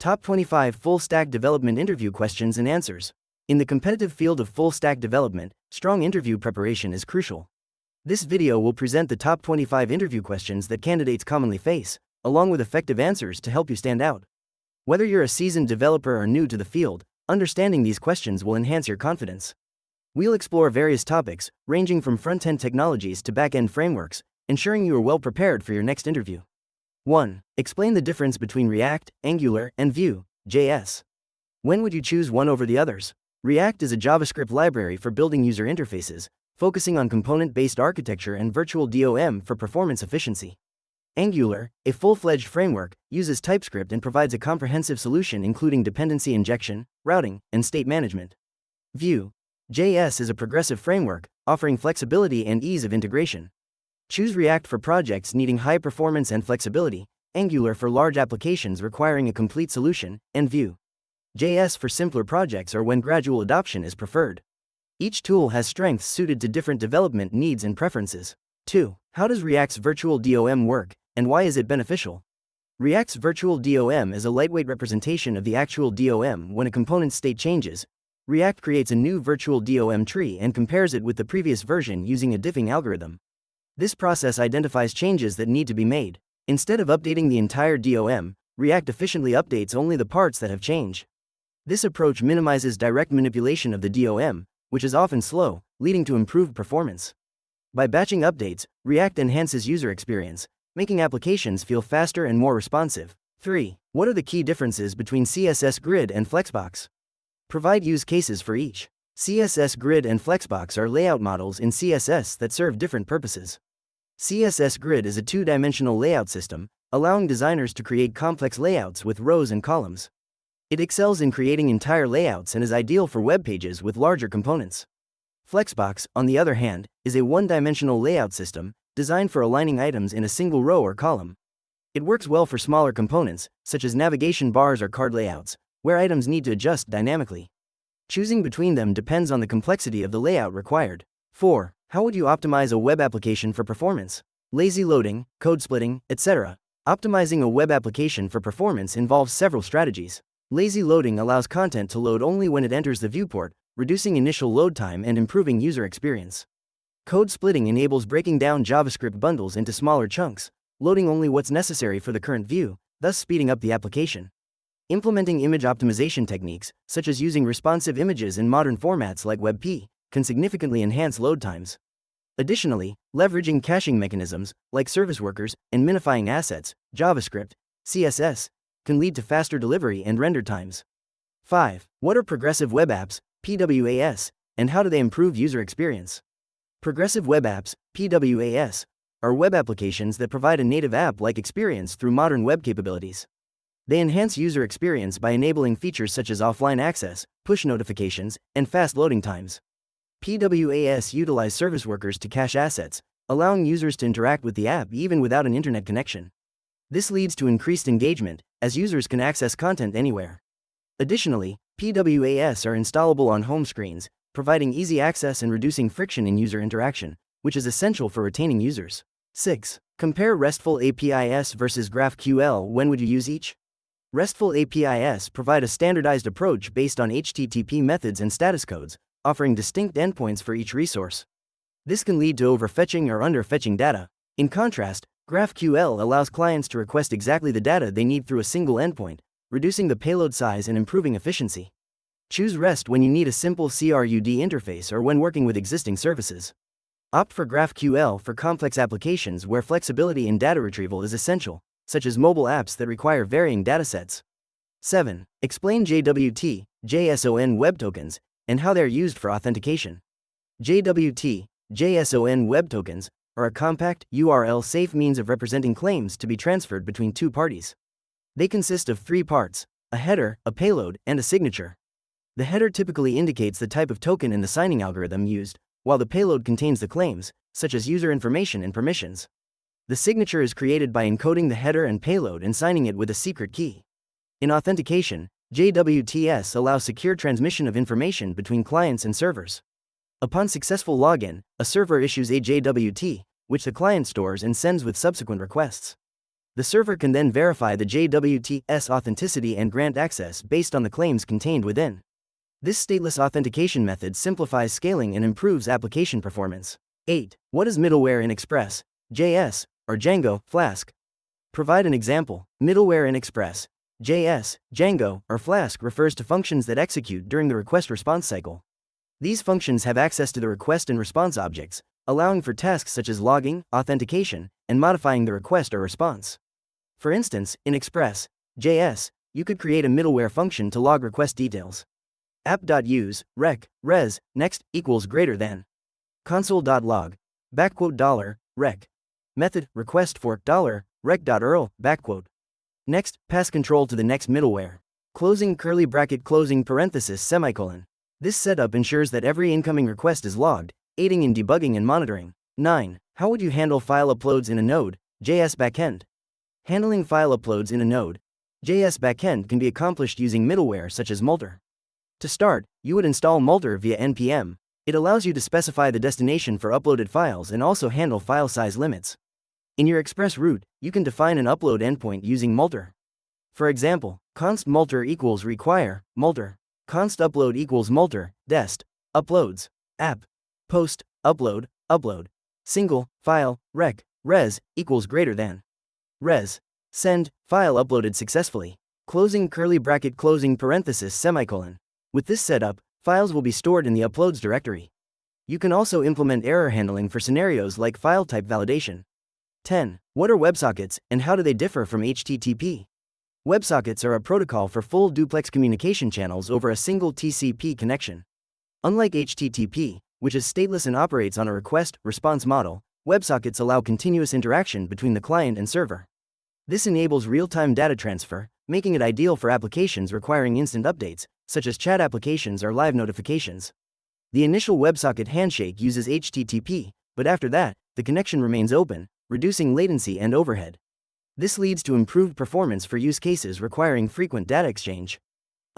Top 25 Full-Stack Development Interview Questions and Answers. In the competitive field of full-stack development, strong interview preparation is crucial. This video will present the top 25 interview questions that candidates commonly face, along with effective answers to help you stand out. Whether you're a seasoned developer or new to the field, understanding these questions will enhance your confidence. We'll explore various topics, ranging from front-end technologies to back-end frameworks, ensuring you are well prepared for your next interview. 1. Explain the difference between React, Angular, and Vue.js. When would you choose one over the others? React is a JavaScript library for building user interfaces, focusing on component-based architecture and virtual DOM for performance efficiency. Angular, a full-fledged framework, uses TypeScript and provides a comprehensive solution including dependency injection, routing, and state management. Vue.js is a progressive framework, offering flexibility and ease of integration. Choose React for projects needing high performance and flexibility, Angular for large applications requiring a complete solution, and Vue.js for simpler projects or when gradual adoption is preferred. Each tool has strengths suited to different development needs and preferences. 2. How does React's virtual DOM work, and why is it beneficial? React's virtual DOM is a lightweight representation of the actual DOM. When a component's state changes, React creates a new virtual DOM tree and compares it with the previous version using a diffing algorithm. This process identifies changes that need to be made. Instead of updating the entire DOM, React efficiently updates only the parts that have changed. This approach minimizes direct manipulation of the DOM, which is often slow, leading to improved performance. By batching updates, React enhances user experience, making applications feel faster and more responsive. 3. What are the key differences between CSS Grid and Flexbox? Provide use cases for each. CSS Grid and Flexbox are layout models in CSS that serve different purposes. CSS Grid is a two-dimensional layout system, allowing designers to create complex layouts with rows and columns. It excels in creating entire layouts and is ideal for web pages with larger components. Flexbox, on the other hand, is a one-dimensional layout system, designed for aligning items in a single row or column. It works well for smaller components, such as navigation bars or card layouts, where items need to adjust dynamically. Choosing between them depends on the complexity of the layout required. 4. How would you optimize a web application for performance? Lazy loading, code splitting, etc. Optimizing a web application for performance involves several strategies. Lazy loading allows content to load only when it enters the viewport, reducing initial load time and improving user experience. Code splitting enables breaking down JavaScript bundles into smaller chunks, loading only what's necessary for the current view, thus speeding up the application. Implementing image optimization techniques, such as using responsive images in modern formats like WebP, can significantly enhance load times. Additionally, leveraging caching mechanisms, like service workers, and minifying assets, JavaScript, CSS, can lead to faster delivery and render times. 5. What are progressive web apps, PWAs, and how do they improve user experience? Progressive web apps, PWAs, are web applications that provide a native app-like experience through modern web capabilities. They enhance user experience by enabling features such as offline access, push notifications, and fast loading times. PWAs utilize service workers to cache assets, allowing users to interact with the app even without an internet connection. This leads to increased engagement, as users can access content anywhere. Additionally, PWAs are installable on home screens, providing easy access and reducing friction in user interaction, which is essential for retaining users. 6. Compare RESTful APIs versus GraphQL. When would you use each? RESTful APIs provide a standardized approach based on HTTP methods and status codes, offering distinct endpoints for each resource. This can lead to overfetching or underfetching data. In contrast, GraphQL allows clients to request exactly the data they need through a single endpoint, reducing the payload size and improving efficiency. Choose REST when you need a simple CRUD interface or when working with existing services. Opt for GraphQL for complex applications where flexibility in data retrieval is essential, such as mobile apps that require varying datasets. 7. Explain JWT, JSON web tokens, and how they're used for authentication. JWT, JSON web tokens, are a compact, URL-safe means of representing claims to be transferred between two parties. They consist of three parts: a header, a payload, and a signature. The header typically indicates the type of token in the signing algorithm used, while the payload contains the claims, such as user information and permissions. The signature is created by encoding the header and payload and signing it with a secret key. In authentication, JWTs allow secure transmission of information between clients and servers. Upon successful login, a server issues a JWT, which the client stores and sends with subsequent requests. The server can then verify the JWT's authenticity and grant access based on the claims contained within. This stateless authentication method simplifies scaling and improves application performance. 8. What is middleware in Express.js or Django, Flask? Provide an example. Middleware in Express.js, Django, or Flask refers to functions that execute during the request-response cycle. These functions have access to the request and response objects, allowing for tasks such as logging, authentication, and modifying the request or response. For instance, in Express.js, you could create a middleware function to log request details. app.use, rec, res, next, equals greater than. console.log, $rec. Method, request for, $rec.url, Next, pass control to the next middleware. Closing curly bracket closing parenthesis semicolon. This setup ensures that every incoming request is logged, aiding in debugging and monitoring. 9. How would you handle file uploads in a Node.js backend? Handling file uploads in a Node.js backend can be accomplished using middleware such as Multer. To start, you would install Multer via npm. It allows you to specify the destination for uploaded files and also handle file size limits. In your Express route, you can define an upload endpoint using Multer. For example, const multer equals require, multer, const upload equals multer, dest, uploads, app, post, upload, single, file, rec, res, equals greater than. Res, send, file uploaded successfully. Closing curly bracket closing parenthesis semicolon. With this setup, files will be stored in the uploads directory. You can also implement error handling for scenarios like file type validation. 10. What are WebSockets, and how do they differ from HTTP? WebSockets are a protocol for full duplex communication channels over a single TCP connection. Unlike HTTP, which is stateless and operates on a request-response model, WebSockets allow continuous interaction between the client and server. This enables real-time data transfer, making it ideal for applications requiring instant updates, such as chat applications or live notifications. The initial WebSocket handshake uses HTTP, but after that, the connection remains open, reducing latency and overhead. This leads to improved performance for use cases requiring frequent data exchange.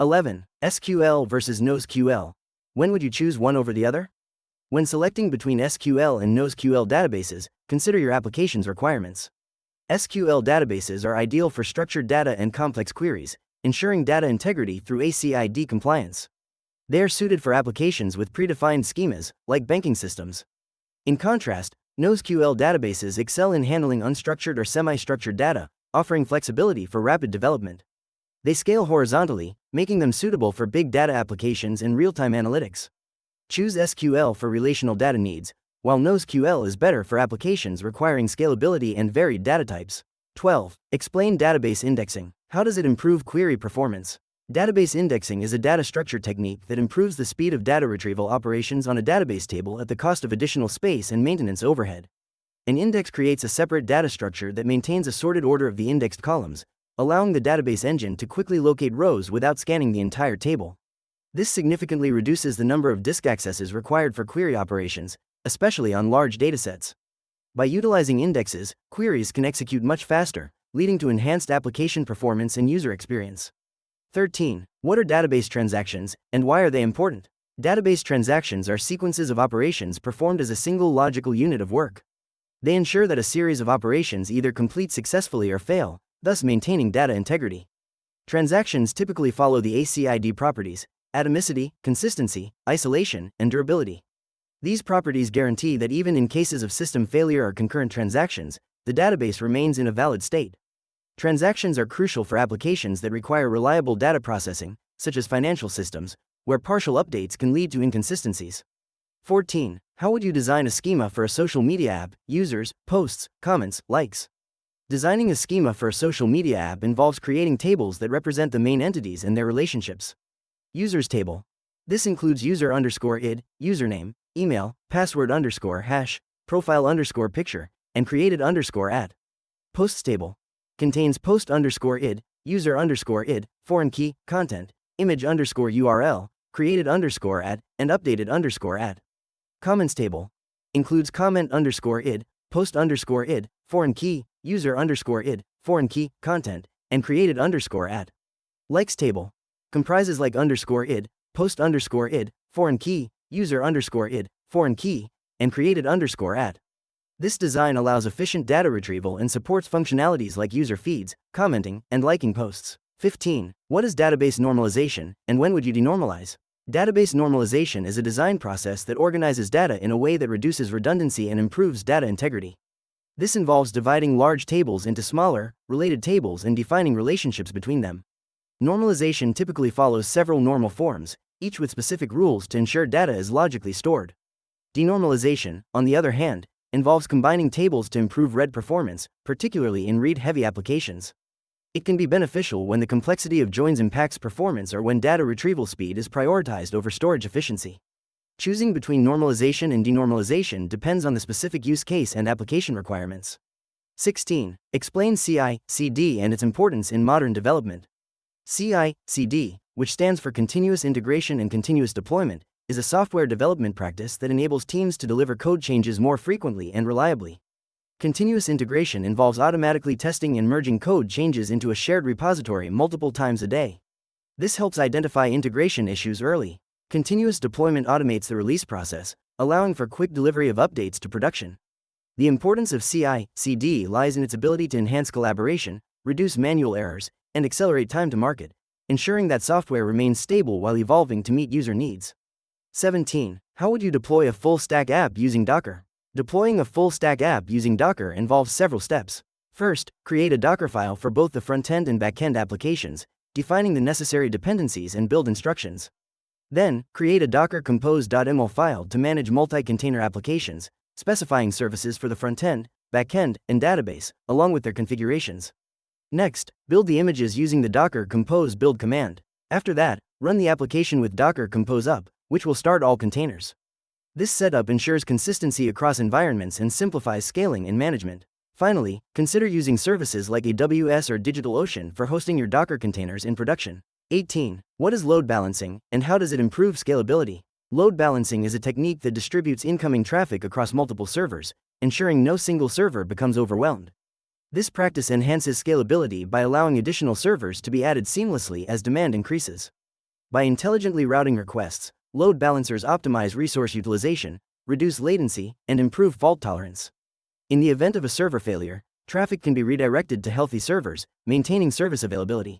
11. SQL versus NoSQL. When would you choose one over the other? When selecting between SQL and NoSQL databases, consider your application's requirements. SQL databases are ideal for structured data and complex queries, ensuring data integrity through ACID compliance. They are suited for applications with predefined schemas, like banking systems. In contrast, NoSQL databases excel in handling unstructured or semi-structured data, offering flexibility for rapid development. They scale horizontally, making them suitable for big data applications and real-time analytics. Choose SQL for relational data needs, while NoSQL is better for applications requiring scalability and varied data types. 12. Explain database indexing. How does it improve query performance? Database indexing is a data structure technique that improves the speed of data retrieval operations on a database table at the cost of additional space and maintenance overhead. An index creates a separate data structure that maintains a sorted order of the indexed columns, allowing the database engine to quickly locate rows without scanning the entire table. This significantly reduces the number of disk accesses required for query operations, especially on large datasets. By utilizing indexes, queries can execute much faster, leading to enhanced application performance and user experience. 13. What are database transactions, and why are they important? Database transactions are sequences of operations performed as a single logical unit of work. They ensure that a series of operations either complete successfully or fail, thus maintaining data integrity. Transactions typically follow the ACID properties: atomicity, consistency, isolation, and durability. These properties guarantee that even in cases of system failure or concurrent transactions, the database remains in a valid state. Transactions are crucial for applications that require reliable data processing, such as financial systems, where partial updates can lead to inconsistencies. 14. How would you design a schema for a social media app? Users, posts, comments, likes. Designing a schema for a social media app involves creating tables that represent the main entities and their relationships. Users table. This includes user_id, username, email, password_hash, profile_picture, and created_at. Posts table. Contains post_id, user_id, foreign key, content, image_URL, created_at, and updated_at. Comments table. Includes comment_id, post_id, foreign key, user_id, foreign key, content, and created_at. Likes table. Comprises like_id, post_id, foreign key, user_id, foreign key, and created_at. This design allows efficient data retrieval and supports functionalities like user feeds, commenting, and liking posts. 15. What is database normalization, and when would you denormalize? Database normalization is a design process that organizes data in a way that reduces redundancy and improves data integrity. This involves dividing large tables into smaller, related tables and defining relationships between them. Normalization typically follows several normal forms, each with specific rules to ensure data is logically stored. Denormalization, on the other hand, involves combining tables to improve read performance, particularly in read-heavy applications. It can be beneficial when the complexity of joins impacts performance or when data retrieval speed is prioritized over storage efficiency. Choosing between normalization and denormalization depends on the specific use case and application requirements. 16. Explain CI/CD and its importance in modern development. CI/CD, which stands for Continuous Integration and Continuous Deployment, is a software development practice that enables teams to deliver code changes more frequently and reliably. Continuous integration involves automatically testing and merging code changes into a shared repository multiple times a day. This helps identify integration issues early. Continuous deployment automates the release process, allowing for quick delivery of updates to production. The importance of CI/CD lies in its ability to enhance collaboration, reduce manual errors, and accelerate time to market, ensuring that software remains stable while evolving to meet user needs. 17. How would you deploy a full-stack app using Docker? Deploying a full-stack app using Docker involves several steps. First, create a Docker file for both the front-end and back-end applications, defining the necessary dependencies and build instructions. Then, create a Docker compose.yml file to manage multi-container applications, specifying services for the front-end, back-end, and database, along with their configurations. Next, build the images using the Docker compose build command. After that, run the application with Docker compose up, which will start all containers. This setup ensures consistency across environments and simplifies scaling and management. Finally, consider using services like AWS or DigitalOcean for hosting your Docker containers in production. 18. What is load balancing, and how does it improve scalability? Load balancing is a technique that distributes incoming traffic across multiple servers, ensuring no single server becomes overwhelmed. This practice enhances scalability by allowing additional servers to be added seamlessly as demand increases. By intelligently routing requests, load balancers optimize resource utilization, reduce latency, and improve fault tolerance. In the event of a server failure, traffic can be redirected to healthy servers, maintaining service availability.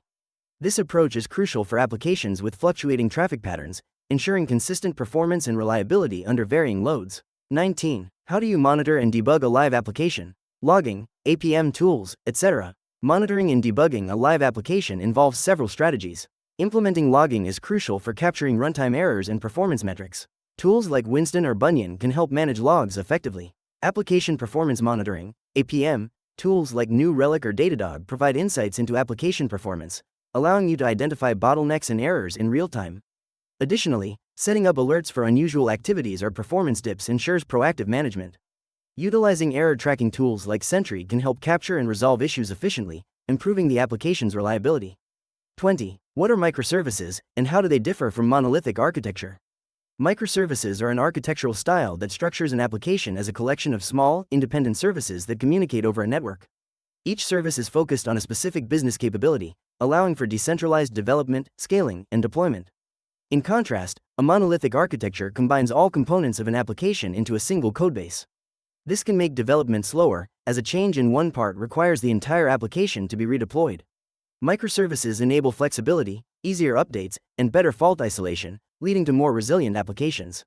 This approach is crucial for applications with fluctuating traffic patterns, ensuring consistent performance and reliability under varying loads. 19. How do you monitor and debug a live application? Logging, APM tools, etc. Monitoring and debugging a live application involves several strategies. Implementing logging is crucial for capturing runtime errors and performance metrics. Tools like Winston or Bunyan can help manage logs effectively. Application performance monitoring, APM, tools like New Relic or Datadog provide insights into application performance, allowing you to identify bottlenecks and errors in real time. Additionally, setting up alerts for unusual activities or performance dips ensures proactive management. Utilizing error tracking tools like Sentry can help capture and resolve issues efficiently, improving the application's reliability. 20. What are microservices, and how do they differ from monolithic architecture? Microservices are an architectural style that structures an application as a collection of small, independent services that communicate over a network. Each service is focused on a specific business capability, allowing for decentralized development, scaling, and deployment. In contrast, a monolithic architecture combines all components of an application into a single codebase. This can make development slower, as a change in one part requires the entire application to be redeployed. Microservices enable flexibility, easier updates, and better fault isolation, leading to more resilient applications.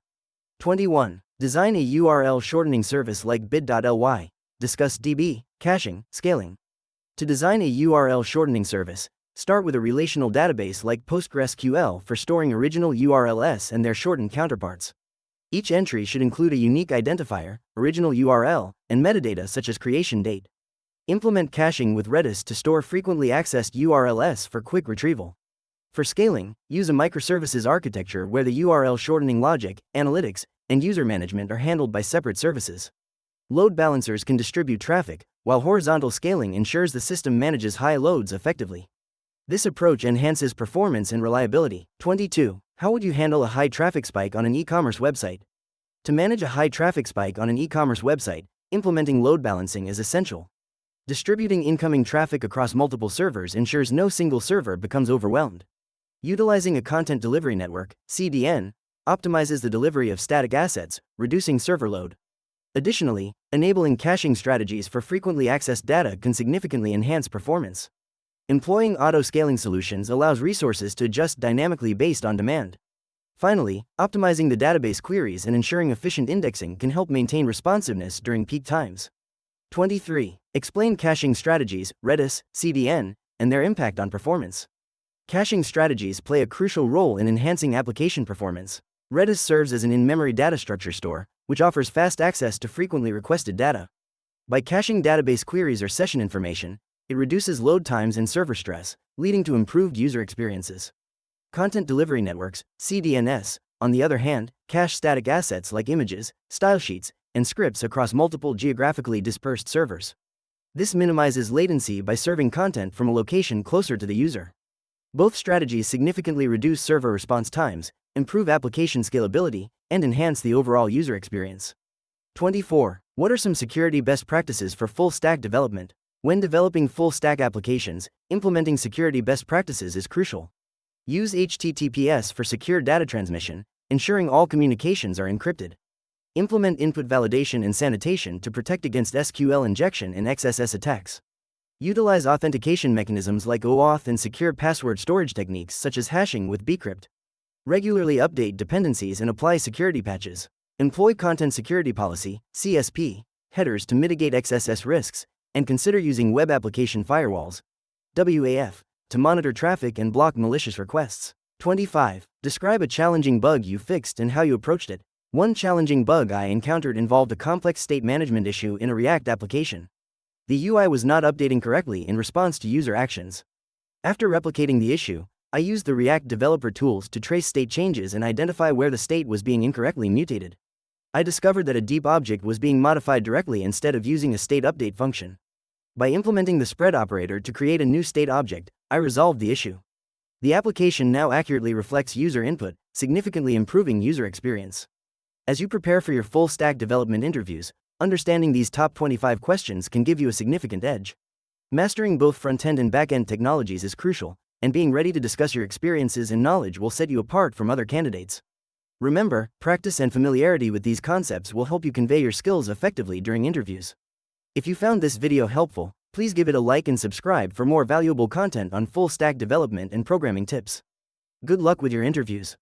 21. Design a URL shortening service like bit.ly. Discuss DB, caching, scaling. To design a URL shortening service, start with a relational database like PostgreSQL for storing original URLs and their shortened counterparts. Each entry should include a unique identifier, original URL, and metadata such as creation date. Implement caching with Redis to store frequently accessed URLs for quick retrieval. For scaling, use a microservices architecture where the URL shortening logic, analytics, and user management are handled by separate services. Load balancers can distribute traffic, while horizontal scaling ensures the system manages high loads effectively. This approach enhances performance and reliability. 22. How would you handle a high traffic spike on an e-commerce website? To manage a high traffic spike on an e-commerce website, implementing load balancing is essential. Distributing incoming traffic across multiple servers ensures no single server becomes overwhelmed. Utilizing a content delivery network, CDN, optimizes the delivery of static assets, reducing server load. Additionally, enabling caching strategies for frequently accessed data can significantly enhance performance. Employing auto-scaling solutions allows resources to adjust dynamically based on demand. Finally, optimizing the database queries and ensuring efficient indexing can help maintain responsiveness during peak times. 23. Explain caching strategies, Redis, CDN, and their impact on performance. Caching strategies play a crucial role in enhancing application performance. Redis serves as an in-memory data structure store, which offers fast access to frequently requested data. By caching database queries or session information, it reduces load times and server stress, leading to improved user experiences. Content delivery networks, CDNs, on the other hand, cache static assets like images, style sheets, and scripts across multiple geographically dispersed servers. This minimizes latency by serving content from a location closer to the user. Both strategies significantly reduce server response times, improve application scalability, and enhance the overall user experience. 24. What are some security best practices for full-stack development? When developing full-stack applications, implementing security best practices is crucial. Use HTTPS for secure data transmission, ensuring all communications are encrypted. Implement input validation and sanitation to protect against SQL injection and XSS attacks. Utilize authentication mechanisms like OAuth and secure password storage techniques such as hashing with bcrypt. Regularly update dependencies and apply security patches. Employ content security policy, CSP, headers to mitigate XSS risks, and consider using web application firewalls, WAF, to monitor traffic and block malicious requests. 25. Describe a challenging bug you fixed and how you approached it. One challenging bug I encountered involved a complex state management issue in a React application. The UI was not updating correctly in response to user actions. After replicating the issue, I used the React developer tools to trace state changes and identify where the state was being incorrectly mutated. I discovered that a deep object was being modified directly instead of using a state update function. By implementing the spread operator to create a new state object, I resolved the issue. The application now accurately reflects user input, significantly improving user experience. As you prepare for your full-stack development interviews, understanding these top 25 questions can give you a significant edge. Mastering both front-end and back-end technologies is crucial, and being ready to discuss your experiences and knowledge will set you apart from other candidates. Remember, practice and familiarity with these concepts will help you convey your skills effectively during interviews. If you found this video helpful, please give it a like and subscribe for more valuable content on full-stack development and programming tips. Good luck with your interviews.